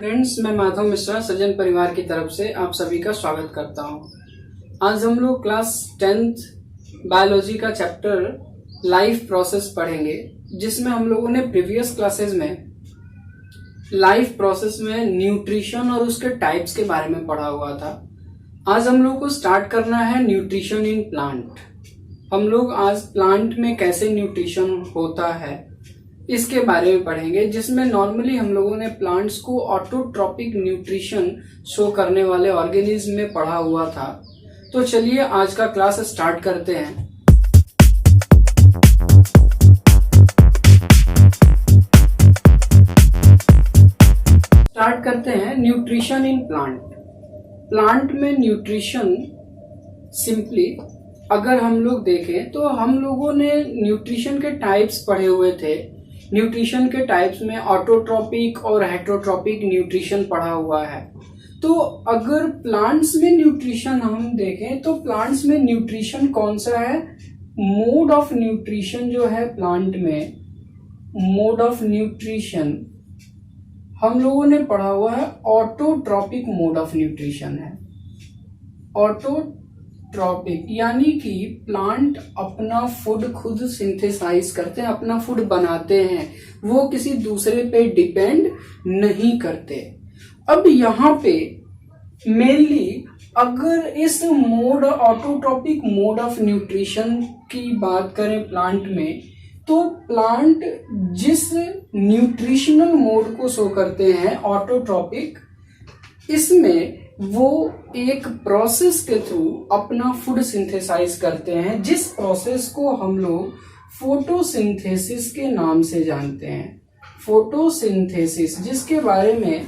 Friends, मैं माधव मिश्रा सज्जन परिवार की तरफ से आप सभी का स्वागत करता हूं। आज हम लोग क्लास 10th बायोलॉजी का चैप्टर लाइफ प्रोसेस पढ़ेंगे, जिसमें हम लोगों ने प्रीवियस क्लासेस में लाइफ प्रोसेस में न्यूट्रिशन और उसके टाइप्स के बारे में पढ़ा हुआ था। आज हम लोग को स्टार्ट करना है न्यूट्रिशन इन प्लांट। हम लोग आज प्लांट में कैसे न्यूट्रिशन होता है इसके बारे में पढ़ेंगे, जिसमें नॉर्मली हम लोगों ने प्लांट्स को ऑटोट्रॉपिक न्यूट्रिशन शो करने वाले ऑर्गेनिज्म में पढ़ा हुआ था। तो चलिए आज का क्लास स्टार्ट करते हैं। स्टार्ट करते हैं न्यूट्रिशन इन प्लांट। प्लांट में न्यूट्रिशन सिंपली अगर हम लोग देखें तो हम लोगों ने न्यूट्रिशन के टाइप्स पढ़े हुए थे। न्यूट्रिशन के टाइप्स में ऑटोट्रॉपिक और हेटरोट्रॉपिक न्यूट्रिशन पढ़ा हुआ है। तो अगर प्लांट्स में न्यूट्रिशन हम देखें तो प्लांट्स में न्यूट्रिशन कौन सा है? मोड ऑफ न्यूट्रिशन जो है प्लांट में, मोड ऑफ न्यूट्रिशन हम लोगों ने पढ़ा हुआ है ऑटोट्रॉपिक मोड ऑफ न्यूट्रिशन है। ऑटोट्रॉपिक यानी कि प्लांट अपना फूड खुद सिंथेसाइज करते हैं, अपना फूड बनाते हैं, वो किसी दूसरे पे डिपेंड नहीं करते। अब यहाँ पे मेनली अगर इस mode autotrophic mode of nutrition की बात करें प्लांट में, तो प्लांट जिस न्यूट्रिशनल मोड को शो करते हैं ऑटोट्रॉपिक, इसमें वो एक प्रोसेस के थ्रू अपना फूड सिंथेसाइज करते हैं, जिस प्रोसेस को हम लोग फोटोसिंथेसिस के नाम से जानते हैं। फोटोसिंथेसिस, जिसके बारे में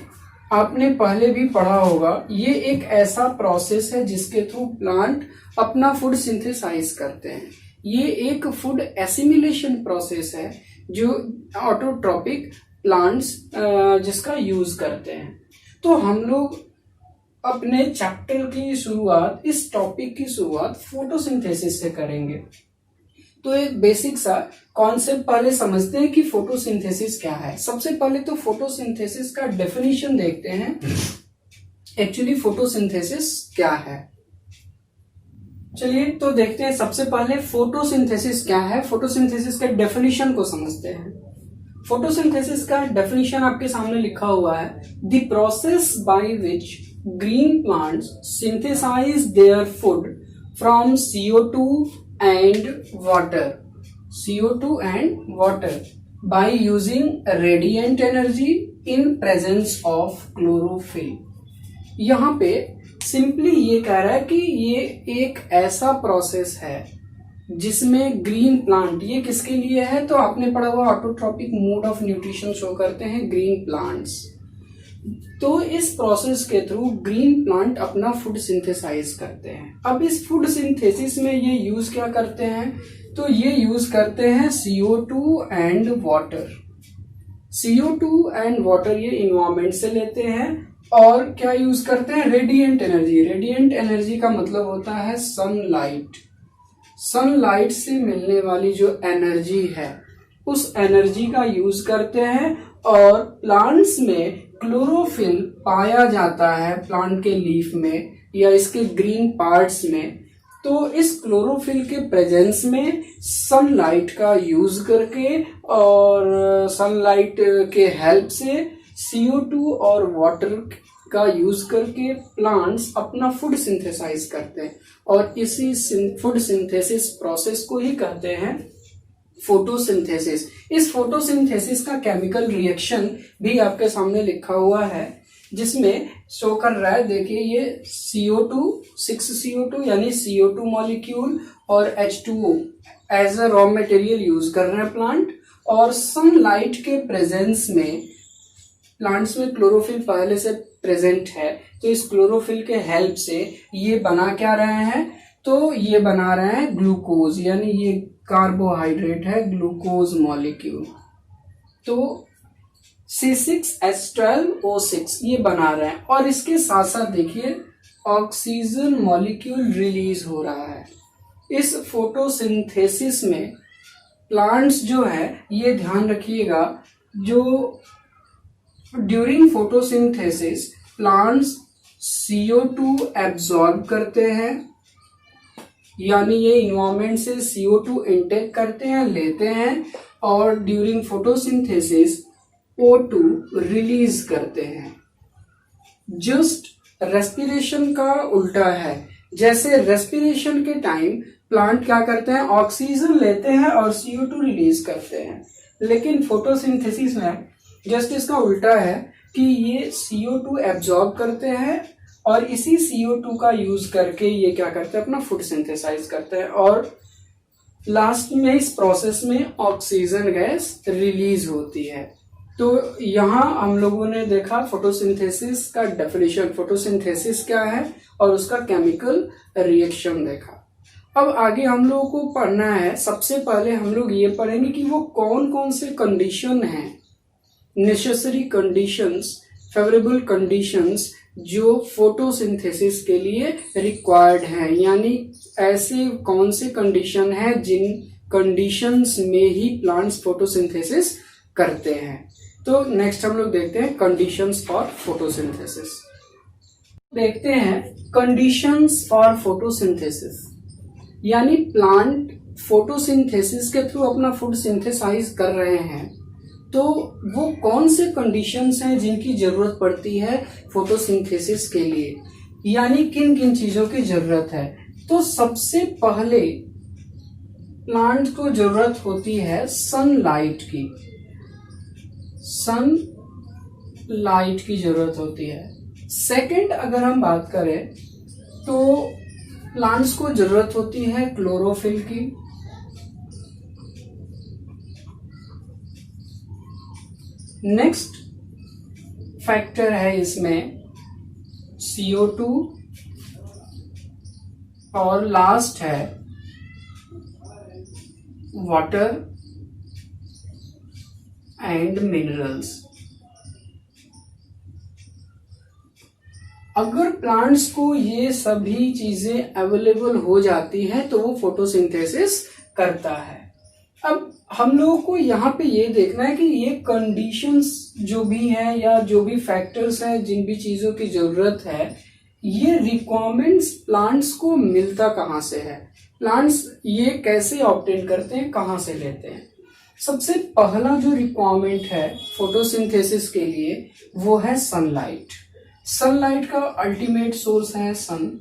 आपने पहले भी पढ़ा होगा, ये एक ऐसा प्रोसेस है जिसके थ्रू प्लांट अपना फूड सिंथेसाइज करते हैं। ये एक फूड एसिमिलेशन प्रोसेस है जो ऑटोट्रॉपिक प्लांट्स जिसका यूज करते हैं। तो हम लोग अपने चैप्टर की शुरुआत, इस टॉपिक की शुरुआत फोटोसिंथेसिस से करेंगे। तो एक बेसिक सा कॉन्सेप्ट पहले समझते हैं कि फोटोसिंथेसिस क्या है। सबसे पहले तो फोटोसिंथेसिस का डेफिनेशन देखते हैं। एक्चुअली फोटोसिंथेसिस क्या है, चलिए तो देखते हैं। सबसे पहले फोटोसिंथेसिस क्या है, फोटोसिंथेसिस के डेफिनेशन को समझते हैं। फोटोसिंथेसिस का डेफिनेशन आपके सामने लिखा हुआ है, the process by which green plants synthesise their food from CO2 and water, CO2 and water by using radiant energy in presence of chlorophyll। यहाँ पे सिंपली ये कह रहा है कि ये एक ऐसा प्रोसेस है जिसमें ग्रीन प्लांट, ये किसके लिए है? तो आपने पढ़ा हुआ autotrophic mode of nutrition show करते हैं ग्रीन प्लांट्स। तो इस प्रोसेस के थ्रू ग्रीन प्लांट अपना फूड सिंथेसाइज करते हैं। अब इस फूड सिंथेसिस में ये यूज क्या करते हैं? तो ये यूज करते हैं CO2 and water. CO2 and water ये इन्वायरमेंट से लेते हैं और क्या यूज करते हैं? Radiant energy. रेडिएंट एनर्जी का मतलब होता है सनलाइट। सनलाइट से मिलने वाली जो एनर्जी है, उस एनर्जी का यूज करते हैं। और प्लांट्स में क्लोरोफिल पाया जाता है प्लांट के लीफ में या इसके ग्रीन पार्ट्स में। तो इस क्लोरोफिल के प्रेजेंस में सनलाइट का यूज करके और सनलाइट के हेल्प से CO2 और वाटर का यूज करके प्लांट्स अपना फूड सिंथेसाइज करते हैं। और इसी फूड सिंथेसिस प्रोसेस को ही कहते हैं फोटोसिंथेसिस। इस फोटोसिंथेसिस का केमिकल रिएक्शन भी आपके सामने लिखा हुआ है, जिसमें शो कर रहा है, देखिए ये CO2 6CO2 यानी CO2 मॉलिक्यूल और H2O as a raw material use कर रहे हैं प्लांट। और सनलाइट के प्रेजेंस में प्लांट्स में क्लोरोफिल पहले से प्रेजेंट है, तो इस क्लोरोफिल के हेल्प से ये बना क्या रहे हैं? तो ये बना रहे हैं ग्लूकोज, यानी ये कार्बोहाइड्रेट है, ग्लूकोज मॉलिक्यूल। तो C6H12O6 ये बना रहे हैं। और इसके साथ साथ देखिए ऑक्सीजन मॉलिक्यूल रिलीज हो रहा है। इस फोटोसिंथेसिस में प्लांट्स जो है, ये ध्यान रखिएगा, जो during photosynthesis plants CO2 absorb करते हैं, यानी ये इन्वायरमेंट से CO2 इनटेक करते हैं, लेते हैं, और ड्यूरिंग फोटोसिंथेसिस O2 रिलीज करते हैं। जस्ट रेस्पिरेशन का उल्टा है। जैसे रेस्पिरेशन के टाइम प्लांट क्या करते हैं, ऑक्सीजन लेते हैं और CO2 रिलीज करते हैं, लेकिन फोटोसिंथेसिस में जस्ट इसका उल्टा है कि ये CO2 एब्जॉर्ब करते हैं और इसी CO2 का यूज करके ये क्या करते हैं, अपना फूड सिंथेसाइज करते हैं, और लास्ट में इस प्रोसेस में ऑक्सीजन गैस रिलीज होती है। तो यहाँ हम लोगों ने देखा फोटोसिंथेसिस का डेफिनेशन, फोटोसिंथेसिस क्या है और उसका केमिकल रिएक्शन देखा। अब आगे हम लोगों को पढ़ना है, सबसे पहले हम लोग ये पढ़ेंगे कि वो कौन कौन से कंडीशन हैं, नेसेसरी कंडीशंस, फेवरेबल कंडीशंस जो फोटोसिंथेसिस के लिए रिक्वायर्ड है, यानी ऐसे कौन से कंडीशन है जिन कंडीशंस में ही प्लांट्स फोटोसिंथेसिस करते हैं। तो नेक्स्ट हम लोग देखते हैं कंडीशंस फॉर फोटोसिंथेसिस। देखते हैं कंडीशंस फॉर फोटोसिंथेसिस, यानी प्लांट फोटोसिंथेसिस के थ्रू अपना फूड सिंथेसाइज कर रहे हैं, तो वो कौन से कंडीशंस हैं जिनकी जरूरत पड़ती है फोटोसिंथेसिस के लिए, यानी किन किन चीजों की जरूरत है। तो सबसे पहले प्लांट को जरूरत होती है सनलाइट की, सनलाइट की जरूरत होती है। सेकंड अगर हम बात करें तो प्लांट्स को जरूरत होती है क्लोरोफिल की। नेक्स्ट फैक्टर है इसमें CO2, और लास्ट है वाटर एंड मिनरल्स। अगर प्लांट्स को ये सभी चीजें अवेलेबल हो जाती है तो वो फोटोसिंथेसिस करता है। अब हम लोगों को यहाँ पे ये देखना है कि ये कंडीशंस जो भी हैं या जो भी फैक्टर्स हैं, जिन भी चीजों की जरूरत है, ये रिक्वायरमेंट्स प्लांट्स को मिलता कहाँ से है, प्लांट्स ये कैसे ऑब्टेन करते हैं, कहाँ से लेते हैं। सबसे पहला जो रिक्वायरमेंट है फोटोसिंथेसिस के लिए वो है सनलाइट। सनलाइट का अल्टीमेट सोर्स है सन,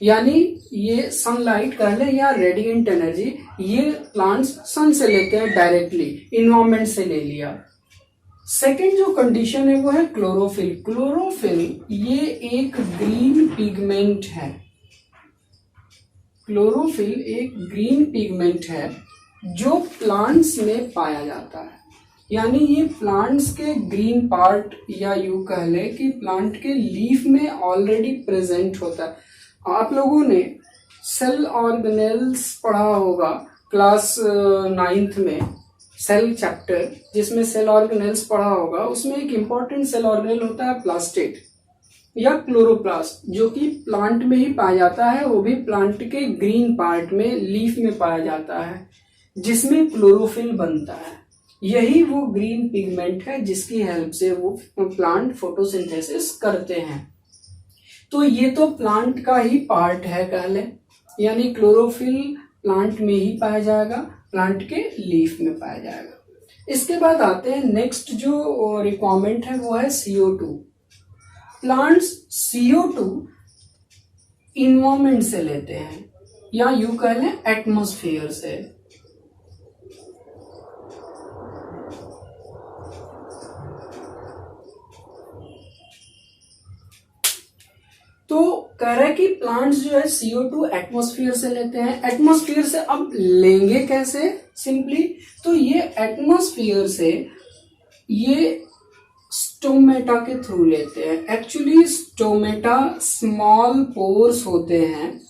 यानी ये सनलाइट कर ले या रेडिएंट एनर्जी, ये प्लांट्स सन से लेते हैं डायरेक्टली, इन्वायरमेंट से ले लिया। सेकेंड जो कंडीशन है वो है क्लोरोफिल। क्लोरोफिल ये एक ग्रीन पिगमेंट है, क्लोरोफिल एक ग्रीन पिगमेंट है जो प्लांट्स में पाया जाता है, यानी ये प्लांट्स के ग्रीन पार्ट या यूं कह ले कि प्लांट के लीफ में ऑलरेडी प्रेजेंट होता है। आप लोगों ने सेल ऑर्गेनेल्स पढ़ा होगा क्लास 9th में, सेल चैप्टर जिसमें सेल ऑर्गेनेल्स पढ़ा होगा, उसमें एक इंपॉर्टेंट सेल ऑर्गेनेल होता है प्लास्टिड या क्लोरोप्लास्ट, जो कि प्लांट में ही पाया जाता है, वो भी प्लांट के ग्रीन पार्ट में, लीफ में पाया जाता है, जिसमें क्लोरोफिल बनता है। यही वो ग्रीन पिगमेंट है जिसकी हेल्प से वो प्लांट फोटोसिंथेसिस करते हैं। तो ये तो प्लांट का ही पार्ट है कह ले, यानी क्लोरोफिल प्लांट में ही पाया जाएगा, प्लांट के लीफ में पाया जाएगा। इसके बाद आते हैं नेक्स्ट जो रिक्वायरमेंट है वो है CO2। प्लांट्स CO2 इन्वायरमेंट से लेते हैं या यूं कह लें एटमॉस्फेयर से। तो कह रहा है कि प्लांट्स जो है CO2 एटमॉस्फेयर से लेते हैं। एटमॉस्फेयर से अब लेंगे कैसे, सिंपली तो ये एटमॉस्फेयर से ये स्टोमेटा के थ्रू लेते हैं। एक्चुअली स्टोमेटा स्मॉल पोर्स होते हैं,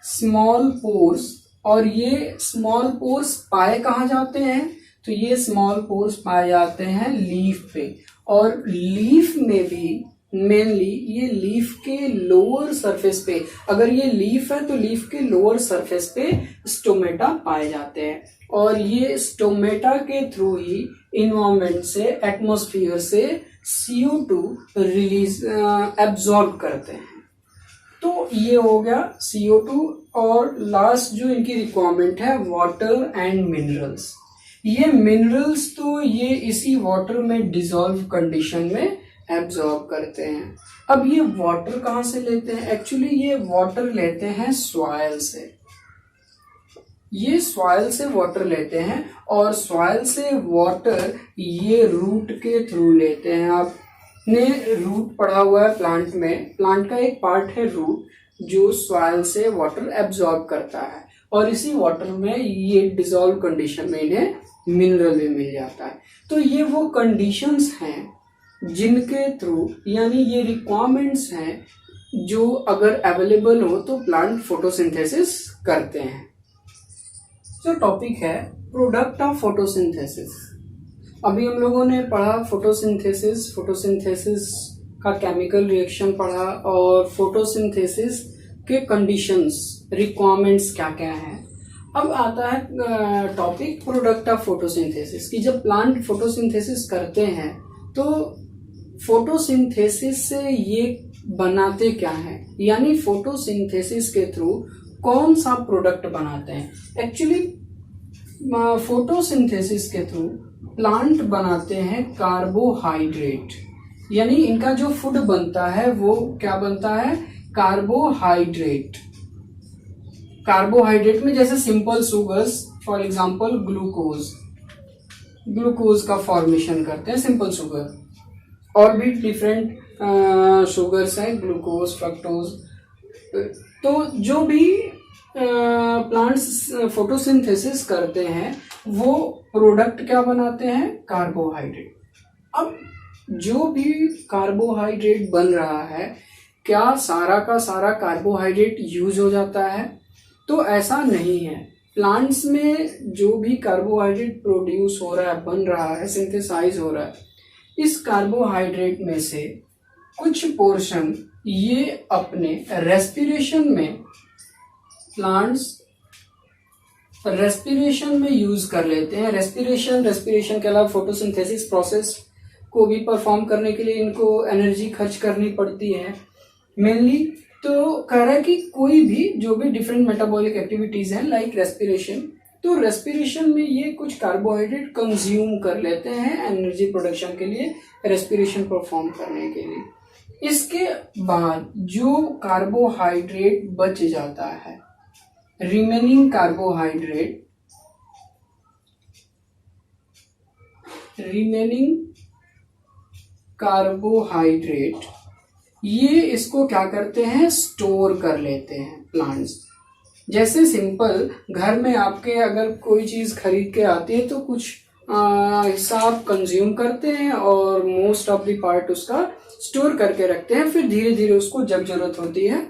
स्मॉल पोर्स, और ये स्मॉल पोर्स पाए कहाँ जाते हैं, तो ये स्मॉल पोर्स पाए जाते हैं लीफ पे, और लीफ में भी मेनली ये लीफ के लोअर सरफेस पे, अगर ये लीफ है तो लीफ के लोअर सरफेस पे स्टोमेटा पाए जाते हैं, और ये स्टोमेटा के थ्रू ही इन्वायरमेंट से, एटमॉस्फेयर से CO2 रिलीज एब्जॉर्ब करते हैं। तो ये हो गया CO2, और लास्ट जो इनकी रिक्वायरमेंट है वाटर एंड मिनरल्स। ये मिनरल्स तो ये इसी वाटर में डिसॉल्व कंडीशन में एब्जॉर्ब करते हैं। अब ये वाटर कहाँ से लेते हैं? एक्चुअली ये वाटर लेते हैं सॉइल से, ये सॉइल से वाटर लेते हैं, और सॉइल से वाटर ये रूट के थ्रू लेते हैं। आपने रूट पढ़ा हुआ है प्लांट में, प्लांट का एक पार्ट है रूट जो सॉइल से वाटर एब्जॉर्ब करता है, और इसी वाटर में ये डिसॉल्व कंडीशन में इन्हें मिनरल भी मिल जाता है। तो ये वो कंडीशंस हैं जिनके थ्रू, यानी ये रिक्वायरमेंट्स हैं जो अगर अवेलेबल हो तो प्लांट फोटोसिंथेसिस करते हैं। जो टॉपिक है प्रोडक्ट ऑफ फोटोसिंथेसिस। अभी हम लोगों ने पढ़ा फोटोसिंथेसिस, फोटोसिंथेसिस का केमिकल रिएक्शन पढ़ा, और फोटोसिंथेसिस के कंडीशंस, रिक्वायरमेंट्स क्या क्या हैं। अब आता है टॉपिक प्रोडक्ट ऑफ फोटोसिंथेसिस की। जब प्लांट फोटोसिंथेसिस करते हैं तो फोटोसिंथेसिस से ये बनाते क्या है, यानी फोटोसिंथेसिस के थ्रू कौन सा प्रोडक्ट बनाते हैं। एक्चुअली फोटोसिंथेसिस के थ्रू प्लांट बनाते हैं कार्बोहाइड्रेट, यानी इनका जो फूड बनता है वो क्या बनता है? कार्बोहाइड्रेट। कार्बोहाइड्रेट में जैसे simple sugars, for example glucose, glucose का फॉर्मेशन करते हैं सिंपल शुगर, और भी डिफरेंट शुगर्स हैं, ग्लूकोज, फ्रक्टोज। तो जो भी प्लांट्स फोटोसिंथेसिस करते हैं वो प्रोडक्ट क्या बनाते हैं? कार्बोहाइड्रेट। अब जो भी कार्बोहाइड्रेट बन रहा है, क्या सारा का सारा कार्बोहाइड्रेट यूज हो जाता है? तो ऐसा नहीं है। प्लांट्स में जो भी कार्बोहाइड्रेट प्रोड्यूस हो रहा है, बन रहा है, सिंथेसाइज हो रहा है, इस कार्बोहाइड्रेट में से कुछ पोर्शन ये अपने रेस्पिरेशन में, प्लांट्स रेस्पिरेशन में यूज कर लेते हैं। रेस्पिरेशन के अलावा फोटोसिंथेसिस प्रोसेस को भी परफॉर्म करने के लिए इनको एनर्जी खर्च करनी पड़ती है मेनली। तो कह रहा है कि कोई भी जो भी डिफरेंट मेटाबॉलिक एक्टिविटीज हैं लाइक रेस्पिरेशन, तो रेस्पिरेशन में ये कुछ कार्बोहाइड्रेट कंज्यूम कर लेते हैं एनर्जी प्रोडक्शन के लिए, रेस्पिरेशन परफॉर्म करने के लिए। इसके बाद जो कार्बोहाइड्रेट बच जाता है, रिमेनिंग कार्बोहाइड्रेट ये इसको क्या करते हैं? स्टोर कर लेते हैं प्लांट्स। जैसे सिंपल घर में आपके अगर कोई चीज खरीद के आती है तो कुछ हिस्सा आप कंज्यूम करते हैं और मोस्ट ऑफ द पार्ट उसका स्टोर करके रखते हैं, फिर धीरे धीरे उसको जब जरूरत होती है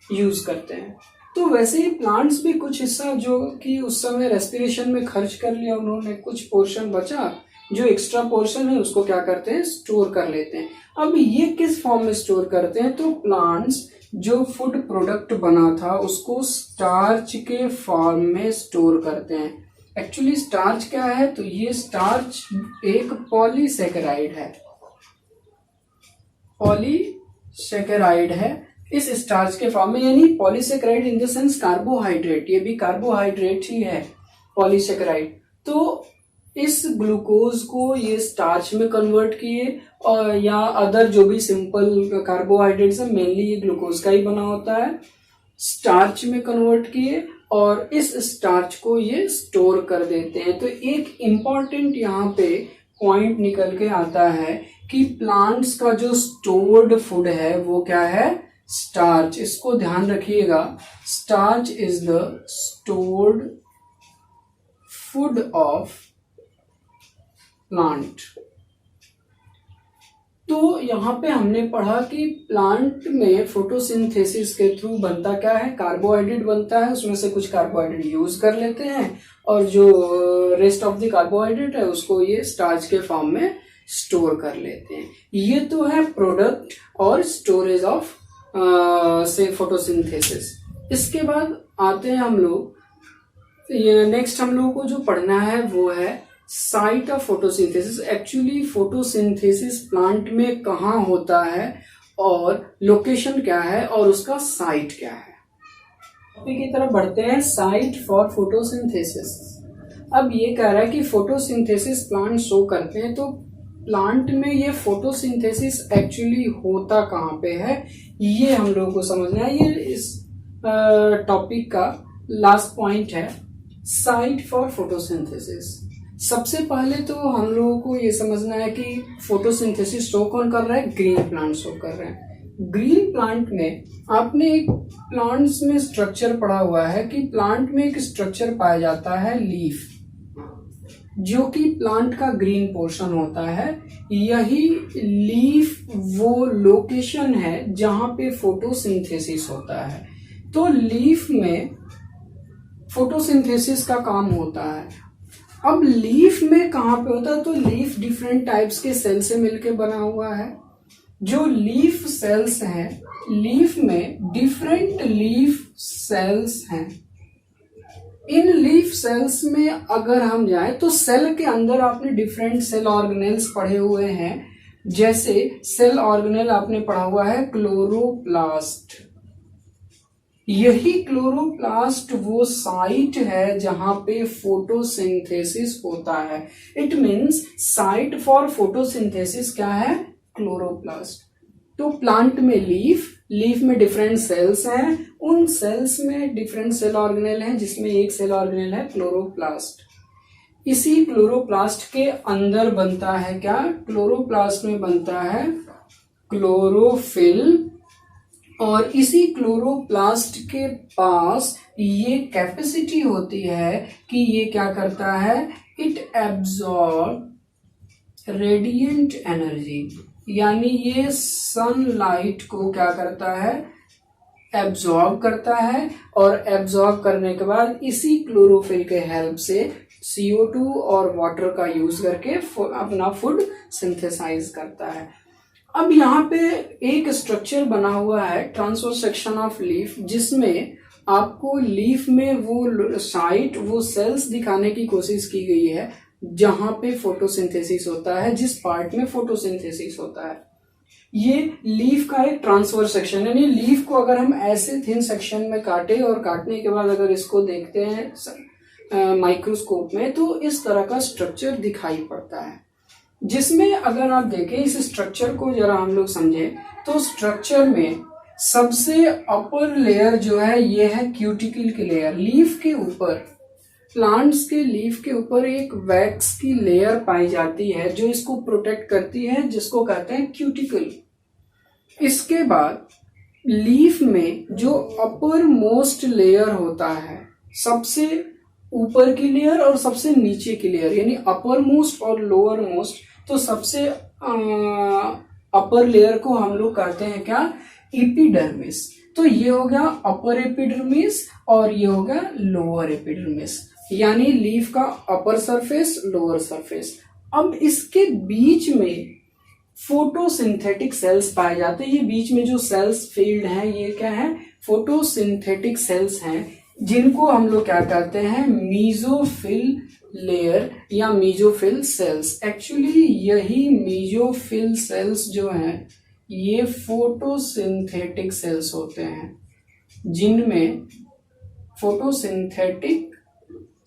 यूज करते हैं। तो वैसे ही प्लांट्स भी कुछ हिस्सा जो कि उस समय रेस्पिरेशन में खर्च कर लिया उन्होंने, कुछ पोर्शन बचा, जो एक्स्ट्रा पोर्शन है उसको क्या करते हैं? स्टोर कर लेते हैं। अब ये किस फॉर्म में स्टोर करते हैं? तो प्लांट्स जो फूड प्रोडक्ट बना था उसको स्टार्च के फॉर्म में स्टोर करते हैं। एक्चुअली स्टार्च क्या है? तो ये स्टार्च एक पॉलीसेकेराइड है इस स्टार्च के फॉर्म में, यानी polysaccharide in the sense carbohydrate, ये भी कार्बोहाइड्रेट ही है पॉलीसेकेराइड। तो इस ग्लूकोज को ये स्टार्च में कन्वर्ट किए, और या अदर जो भी सिंपल कार्बोहाइड्रेट्स है, मेनली ये ग्लूकोज का ही बना होता है, स्टार्च में कन्वर्ट किए और इस स्टार्च को ये स्टोर कर देते हैं। तो एक इम्पॉर्टेंट यहाँ पे पॉइंट निकल के आता है कि प्लांट्स का जो स्टोर्ड फूड है वो क्या है? स्टार्च। इसको ध्यान रखिएगा, starch is the stored food of plant. तो यहाँ पे हमने पढ़ा कि प्लांट में फोटोसिंथेसिस के थ्रू बनता क्या है? कार्बोहाइड्रेट बनता है, उसमें से कुछ कार्बोहाइड्रेट यूज कर लेते हैं और जो रेस्ट ऑफ द कार्बोहाइड्रेट है उसको ये स्टार्च के फॉर्म में स्टोर कर लेते हैं। ये तो है प्रोडक्ट और स्टोरेज ऑफ से फोटोसिंथेसिस। इसके बाद आते हैं हम लोग, नेक्स्ट हम लोगों को जो पढ़ना है वो है site of photosynthesis. Actually photosynthesis plant में कहाँ होता है और लोकेशन क्या है और उसका साइट क्या है। टॉपिक की तरफ बढ़ते हैं, साइट फॉर फोटोसिंथेसिस। अब ये कह रहा है कि फोटोसिंथेसिस प्लांट शो करते हैं, तो प्लांट में ये फोटोसिंथेसिस एक्चुअली होता कहाँ पे है, ये हम लोगों को समझना है। ये इस टॉपिक का लास्ट पॉइंट है, साइट फॉर फोटोसिंथेसिस। सबसे पहले तो हम लोगों को ये समझना है कि फोटोसिंथेसिस शो कौन कर रहा है, ग्रीन प्लांट शो कर रहे हैं। ग्रीन प्लांट में आपने एक प्लांट्स में स्ट्रक्चर पढ़ा हुआ है कि प्लांट में एक स्ट्रक्चर पाया जाता है लीफ, जो कि प्लांट का ग्रीन पोर्शन होता है। यही लीफ वो लोकेशन है जहां पे फोटोसिंथेसिस होता है। तो लीफ में फोटोसिंथेसिस का काम होता है। अब लीफ में कहां पे होता है, तो लीफ डिफरेंट टाइप्स के सेल से मिलकर बना हुआ है। जो लीफ सेल्स हैं, लीफ में डिफरेंट लीफ सेल्स हैं। इन लीफ सेल्स में अगर हम जाएं तो सेल के अंदर आपने डिफरेंट सेल ऑर्गेनेल्स पढ़े हुए हैं। जैसे सेल ऑर्गेनेल आपने पढ़ा हुआ है क्लोरोप्लास्ट। यही क्लोरोप्लास्ट वो साइट है जहां पे फोटोसिंथेसिस होता है। It means site for photosynthesis क्या है, क्लोरोप्लास्ट। तो प्लांट में लीफ में डिफरेंट सेल्स हैं, उन सेल्स में डिफरेंट सेल ऑर्गेनेल हैं, जिसमें एक सेल ऑर्गेनेल है क्लोरोप्लास्ट। इसी क्लोरोप्लास्ट के अंदर बनता है क्या, क्लोरोप्लास्ट में बनता है क्लोरोफिल। और इसी क्लोरोप्लास्ट के पास ये कैपेसिटी होती है कि ये क्या करता है, इट एब्जॉर्ब रेडिएंट एनर्जी, यानी ये सनलाइट को क्या करता है, एब्जॉर्ब करता है। और एब्जॉर्ब करने के बाद इसी क्लोरोफिल के हेल्प से CO2 और वाटर का यूज करके अपना फूड सिंथेसाइज करता है। अब यहाँ पे एक स्ट्रक्चर बना हुआ है, ट्रांसवर्स सेक्शन ऑफ लीफ, जिसमें आपको लीफ में वो साइट, वो सेल्स दिखाने की कोशिश की गई है जहां पे फोटोसिंथेसिस होता है, जिस पार्ट में फोटोसिंथेसिस होता है। ये लीफ का एक ट्रांसवर्स सेक्शन, यानी लीफ को अगर हम ऐसे थिन सेक्शन में काटे और काटने के बाद अगर इसको देखते हैं माइक्रोस्कोप में, तो इस तरह का स्ट्रक्चर दिखाई पड़ता है। जिसमें अगर आप देखें इस स्ट्रक्चर को जरा हम लोग समझें, तो स्ट्रक्चर में सबसे अपर लेयर जो है ये है क्यूटिकल की लेयर। लीफ के ऊपर, प्लांट्स के लीफ के ऊपर एक वैक्स की लेयर पाई जाती है जो इसको प्रोटेक्ट करती है, जिसको कहते हैं क्यूटिकल। इसके बाद लीफ में जो अपर मोस्ट लेयर होता है, सबसे ऊपर की लेयर और सबसे नीचे की लेयर, यानी अपर मोस्ट और लोअर मोस्ट, तो सबसे अपर लेयर को हम लोग कहते हैं क्या, एपिडर्मिस। तो ये हो गया अपर एपिडर्मिस और ये हो गया लोअर एपिडर्मिस, यानी लीफ का अपर सरफेस, लोअर सरफेस। अब इसके बीच में फोटोसिंथेटिक सेल्स पाए जाते हैं। ये बीच में जो सेल्स फील्ड है ये क्या है, फोटोसिंथेटिक सेल्स हैं, जिनको हम लोग क्या कहते हैं, मीजोफिल लेयर या मीजोफिल सेल्स। एक्चुअली यही मीजोफिल सेल्स जो हैं ये फोटोसिंथेटिक सेल्स होते हैं, जिनमें फोटोसिंथेटिक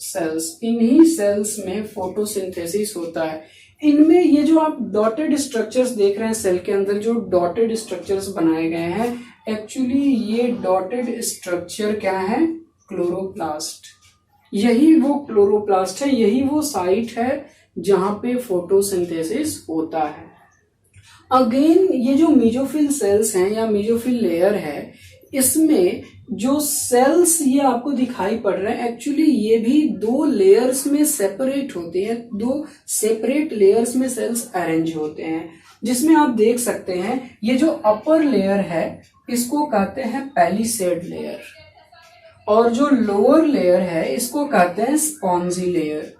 सेल्स, इन्हीं सेल्स में फोटोसिंथेसिस होता है। इनमें ये जो आप डॉटेड स्ट्रक्चर्स देख रहे हैं सेल के अंदर, जो डॉटेड स्ट्रक्चर्स बनाए गए हैं, एक्चुअली ये डॉटेड स्ट्रक्चर क्या है, क्लोरोप्लास्ट। यही वो क्लोरोप्लास्ट है, यही वो साइट है जहां पे फोटोसिंथेसिस होता है। अगेन ये जो मीजोफिल सेल्स हैं या मीजोफिल लेयर है, इसमें जो सेल्स ये आपको दिखाई पड़ रहे हैं, एक्चुअली ये भी दो लेयर्स में सेपरेट होते हैं, दो सेपरेट लेयर्स में सेल्स अरेंज होते हैं। जिसमें आप देख सकते हैं ये जो अपर लेयर है इसको कहते हैं पैलिसेड लेयर, और जो लोअर लेयर है इसको कहते हैं स्पॉन्जी लेयर।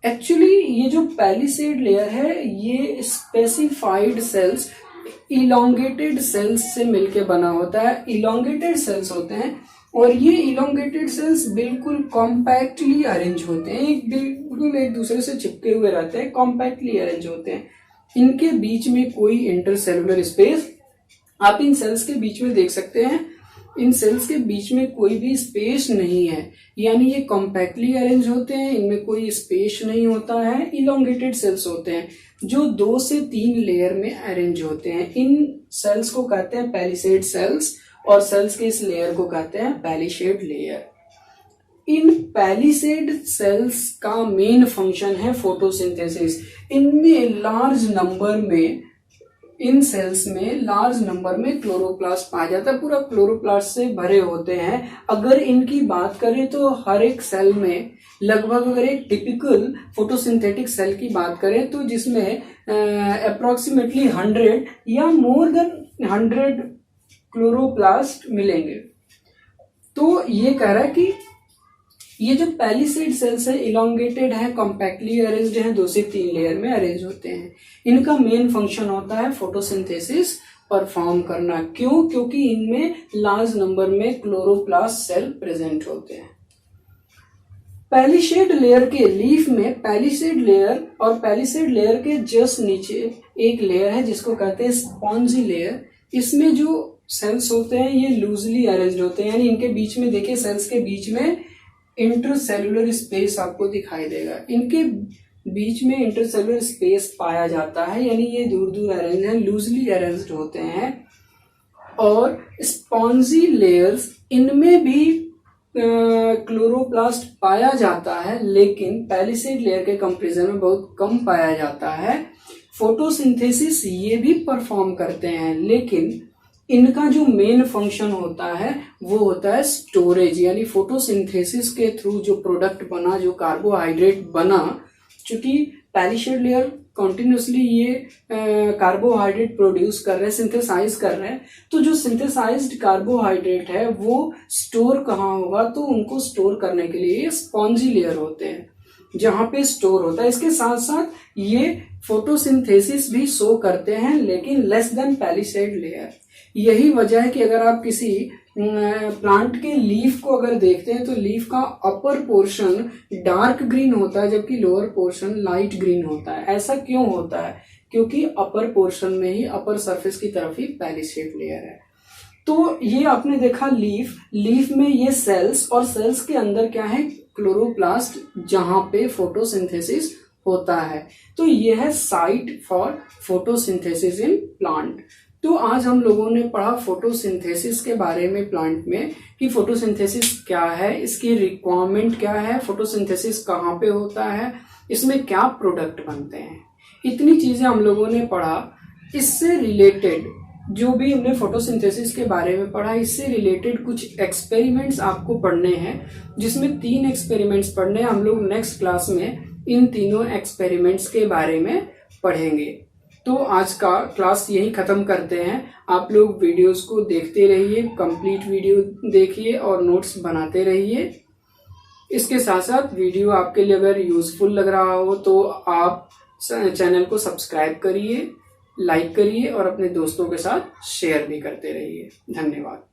एक्चुअली ये जो पैलिसेड लेयर है ये स्पेसिफाइड सेल्स, इलोंगेटेड सेल्स से मिलके बना होता है। इलोंगेटेड सेल्स होते हैं और ये इलोंगेटेड सेल्स बिल्कुल कॉम्पैक्टली अरेंज होते हैं, बिल्कुल एक दूसरे से चिपके हुए रहते हैं, कॉम्पैक्टली अरेंज होते हैं। इनके बीच में कोई इंटरसेलुलर स्पेस, आप इन सेल्स के बीच में देख सकते हैं, इन सेल्स के बीच में कोई भी स्पेस नहीं है, यानी ये कॉम्पैक्टली अरेंज होते हैं, इनमें कोई स्पेस नहीं होता है। इलोंगेटेड सेल्स होते हैं जो 2 से 3 लेयर में अरेंज होते हैं। इन सेल्स को कहते हैं पैलिसेड सेल्स और सेल्स के इस लेयर को कहते हैं पैलिसेड लेयर। इन पैलिसेड सेल्स का मेन फंक्शन है फोटोसिंथेसिस। इनमें लार्ज नंबर में, इन सेल्स में लार्ज नंबर में क्लोरोप्लास्ट पाया जाता है, पूरा क्लोरोप्लास्ट से भरे होते हैं। अगर इनकी बात करें तो हर एक सेल में लगभग, अगर एक टिपिकल फोटोसिंथेटिक सेल की बात करें तो जिसमें अप्रोक्सीमेटली 100 या मोर देन 100 क्लोरोप्लास्ट मिलेंगे। तो ये कह रहा है कि ये जो पैलिसेड सेल्स है इलोंगेटेड है, कॉम्पैक्टली अरेंज्ड है, 2 से 3 लेयर में अरेंज होते हैं। इनका मेन फंक्शन होता है फोटोसिंथेसिस परफॉर्म करना। क्यों? क्योंकि इनमें लार्ज नंबर में क्लोरोप्लास्ट सेल प्रेजेंट होते हैं। पैलिसेड लेयर के लीफ में पैलिसेड लेयर और पैलिसेड लेयर के जस्ट नीचे एक लेयर है जिसको कहते हैं स्पॉन्जी लेयर। इसमें जो सेल्स होते हैं ये लूजली अरेंज्ड होते हैं, यानी इनके बीच में देखिए सेल्स के बीच में इंटरसेलुलर स्पेस आपको दिखाई देगा। इनके बीच में इंटरसेलुलर स्पेस पाया जाता है, यानी ये दूर दूर अरेंज है, लूजली अरेंज्ड होते हैं। और स्पॉन्जी लेयर्स, इनमें भी क्लोरोप्लास्ट पाया जाता है, लेकिन पैलिसेड लेयर के कंपैरिजन में बहुत कम पाया जाता है। फोटोसिंथेसिस ये भी परफॉर्म करते हैं, लेकिन इनका जो मेन फंक्शन होता है वो होता है स्टोरेज, यानी फोटोसिंथेसिस के थ्रू जो प्रोडक्ट बना, जो कार्बोहाइड्रेट बना, चूंकि पैलिसेड लेयर कॉन्टिन्यूसली ये कार्बोहाइड्रेट प्रोड्यूस कर रहे हैं, सिंथेसाइज कर रहे हैं, तो जो सिंथेसाइज्ड कार्बोहाइड्रेट है वो स्टोर कहाँ होगा? तो उनको स्टोर करने के लिए स्पॉन्जी लेयर होते हैं जहां पे स्टोर होता है। इसके साथ साथ ये फोटोसिंथेसिस भी शो करते हैं, लेकिन लेस देन पैलिसेड लेयर। यही वजह है कि अगर आप किसी प्लांट के लीफ को अगर देखते हैं तो लीफ का अपर पोर्शन डार्क ग्रीन होता है जबकि लोअर पोर्शन लाइट ग्रीन होता है। ऐसा क्यों होता है? क्योंकि अपर पोर्शन में ही, अपर सरफेस की तरफ ही पैलिसेड लेयर है। तो ये आपने देखा लीफ में ये सेल्स, और सेल्स के अंदर क्या है? क्लोरोप्लास्ट, जहां पे फोटोसिंथेसिस होता है। तो ये है site for photosynthesis in plant. तो आज हम लोगों ने पढ़ा फोटोसिंथेसिस के बारे में प्लांट में, कि फोटोसिंथेसिस क्या है, इसकी रिक्वायरमेंट क्या है, फोटोसिंथेसिस कहाँ पे होता है, इसमें क्या प्रोडक्ट बनते हैं, इतनी चीजें हम लोगों ने पढ़ा। इससे रिलेटेड जो भी हमने फोटोसिंथेसिस के बारे में पढ़ा, इससे रिलेटेड कुछ एक्सपेरिमेंट्स आपको पढ़ने हैं, जिसमें 3 एक्सपेरिमेंट्स पढ़ने हैं। हम लोग नेक्स्ट क्लास में इन तीनों एक्सपेरिमेंट्स के बारे में पढ़ेंगे। तो आज का क्लास यही खत्म करते हैं। आप लोग वीडियोस को देखते रहिए, कंप्लीट वीडियो देखिए और नोट्स बनाते रहिए। इसके साथ साथ वीडियो आपके लिए अगर यूजफुल लग रहा हो तो आप चैनल को सब्सक्राइब करिए, लाइक करिए और अपने दोस्तों के साथ शेयर भी करते रहिए। धन्यवाद।